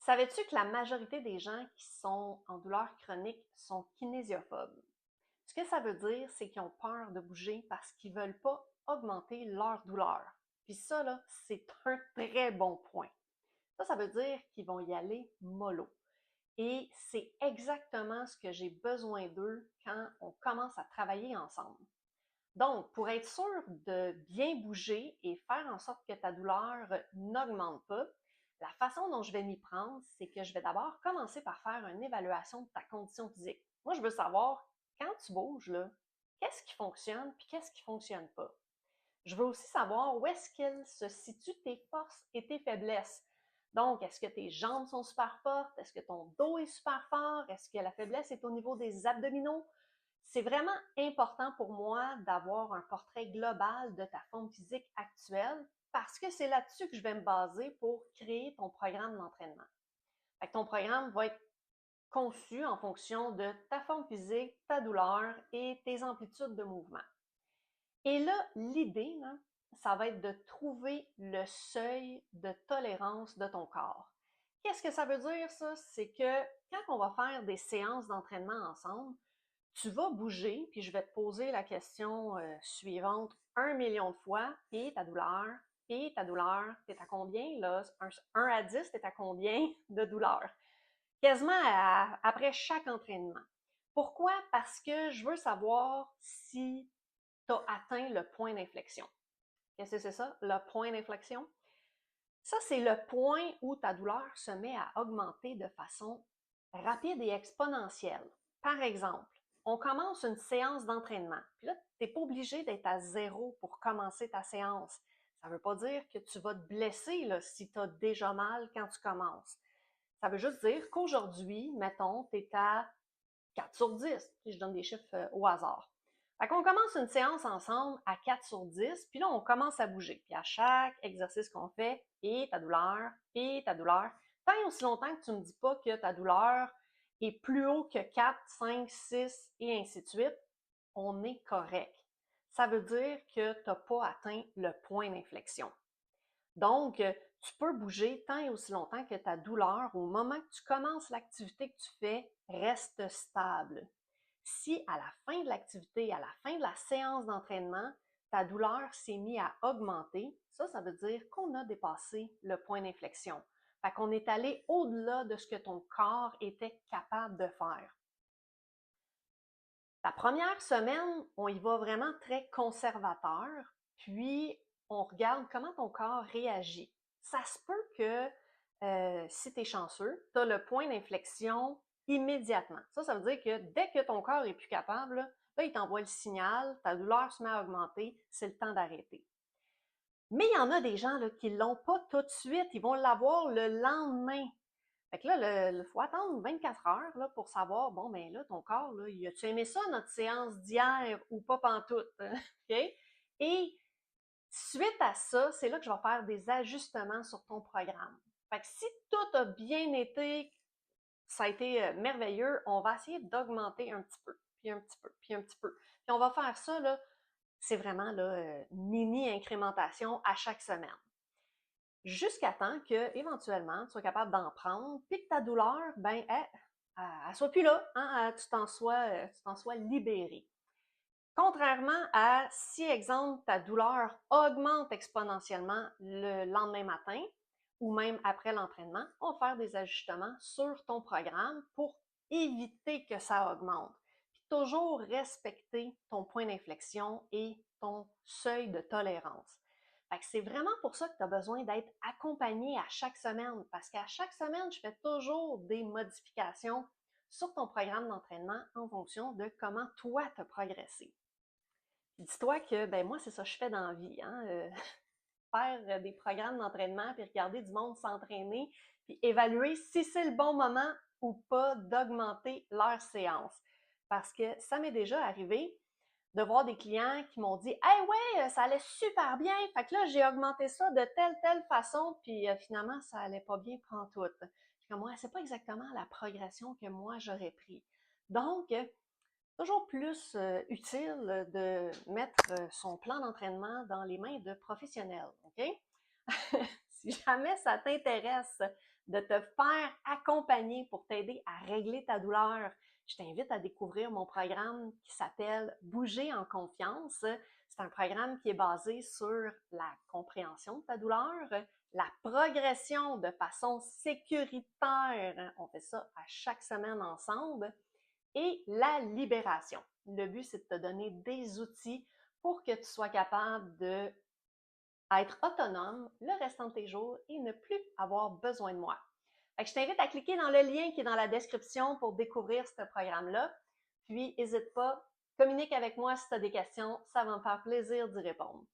Savais-tu que la majorité des gens qui sont en douleur chronique sont kinésiophobes? Ce que ça veut dire, c'est qu'ils ont peur de bouger parce qu'ils ne veulent pas augmenter leur douleur. Puis ça, là, c'est un très bon point. Ça veut dire qu'ils vont y aller mollo. Et c'est exactement ce que j'ai besoin d'eux quand on commence à travailler ensemble. Donc, pour être sûr de bien bouger et faire en sorte que ta douleur n'augmente pas, la façon dont je vais m'y prendre, c'est que je vais d'abord commencer par faire une évaluation de ta condition physique. Moi, je veux savoir, quand tu bouges, là, qu'est-ce qui fonctionne puis qu'est-ce qui ne fonctionne pas. Je veux aussi savoir où est-ce qu'elles se situent tes forces et tes faiblesses. Donc, est-ce que tes jambes sont super fortes? Est-ce que ton dos est super fort? Est-ce que la faiblesse est au niveau des abdominaux? C'est vraiment important pour moi d'avoir un portrait global de ta forme physique actuelle parce que c'est là-dessus que je vais me baser pour créer ton programme d'entraînement. Fait que ton programme va être conçu en fonction de ta forme physique, ta douleur et tes amplitudes de mouvement. Et là, l'idée, là, ça va être de trouver le seuil de tolérance de ton corps. Qu'est-ce que ça veut dire, ça? C'est que quand on va faire des séances d'entraînement ensemble, tu vas bouger, puis je vais te poser la question suivante 1 million de fois, et ta douleur, t'es à combien, là? 1 à 10, t'es à combien de douleur? Quasiment après chaque entraînement. Pourquoi? Parce que je veux savoir si tu as atteint le point d'inflexion. Qu'est-ce que c'est ça, le point d'inflexion? Ça, c'est le point où ta douleur se met à augmenter de façon rapide et exponentielle. Par exemple, on commence une séance d'entraînement. Puis là, tu n'es pas obligé d'être à zéro pour commencer ta séance. Ça ne veut pas dire que tu vas te blesser là, si tu as déjà mal quand tu commences. Ça veut juste dire qu'aujourd'hui, mettons, tu es à 4 sur 10. Puis je donne des chiffres au hasard. Fait qu'on commence une séance ensemble à 4 sur 10, puis là, on commence à bouger. Puis à chaque exercice qu'on fait, et ta douleur, tant et aussi longtemps que tu ne me dis pas que ta douleur est plus haut que 4, 5, 6 et ainsi de suite, on est correct. Ça veut dire que tu n'as pas atteint le point d'inflexion. Donc, tu peux bouger tant et aussi longtemps que ta douleur, au moment que tu commences l'activité que tu fais, reste stable. Si à la fin de l'activité, à la fin de la séance d'entraînement, ta douleur s'est mise à augmenter, ça veut dire qu'on a dépassé le point d'inflexion. Fait qu'on est allé au-delà de ce que ton corps était capable de faire. La première semaine, on y va vraiment très conservateur, puis on regarde comment ton corps réagit. Ça se peut que, si tu es chanceux, tu as le point d'inflexion immédiatement. Ça veut dire que dès que ton corps est plus capable, là, il t'envoie le signal, ta douleur se met à augmenter, c'est le temps d'arrêter. Mais il y en a des gens là, qui ne l'ont pas tout de suite, ils vont l'avoir le lendemain. Fait que là, il faut attendre 24 heures là, pour savoir, bon, ben là, ton corps, là, as-tu aimé ça, notre séance d'hier ou pas pantoute? OK? Et suite à ça, c'est là que je vais faire des ajustements sur ton programme. Fait que si tout a bien été, ça a été merveilleux, on va essayer d'augmenter un petit peu, puis un petit peu, puis un petit peu. Puis on va faire ça, là, c'est vraiment là, mini incrémentation à chaque semaine jusqu'à temps que, éventuellement, tu sois capable d'en prendre, puis que ta douleur, ben, elle soit plus là, hein, tu t'en sois libéré. Contrairement à si, exemple, ta douleur augmente exponentiellement le lendemain matin ou même après l'entraînement, on va faire des ajustements sur ton programme pour éviter que ça augmente. Puis toujours respecter ton point d'inflexion et ton seuil de tolérance. Fait que c'est vraiment pour ça que tu as besoin d'être accompagné à chaque semaine, parce qu'à chaque semaine, je fais toujours des modifications sur ton programme d'entraînement en fonction de comment toi tu as progressé. Dis-toi que ben moi, c'est ça que je fais dans la vie, hein, faire des programmes d'entraînement, puis regarder du monde s'entraîner, puis évaluer si c'est le bon moment ou pas d'augmenter leur séance. Parce que ça m'est déjà arrivé de voir des clients qui m'ont dit Hey ouais, ça allait super bien, fait que là, j'ai augmenté ça de telle façon, puis finalement, ça allait pas bien pantoute. Puis comme moi, c'est pas exactement la progression que moi j'aurais pris. Donc, toujours plus utile de mettre son plan d'entraînement dans les mains de professionnels, OK? Si jamais ça t'intéresse de te faire accompagner pour t'aider à régler ta douleur, je t'invite à découvrir mon programme qui s'appelle Bouger en confiance. C'est un programme qui est basé sur la compréhension de ta douleur, la progression de façon sécuritaire. On fait ça à chaque semaine ensemble et la libération. Le but, c'est de te donner des outils pour que tu sois capable d'être autonome le restant de tes jours et ne plus avoir besoin de moi. Fait que je t'invite à cliquer dans le lien qui est dans la description pour découvrir ce programme-là. Puis, n'hésite pas, communique avec moi si tu as des questions, ça va me faire plaisir d'y répondre.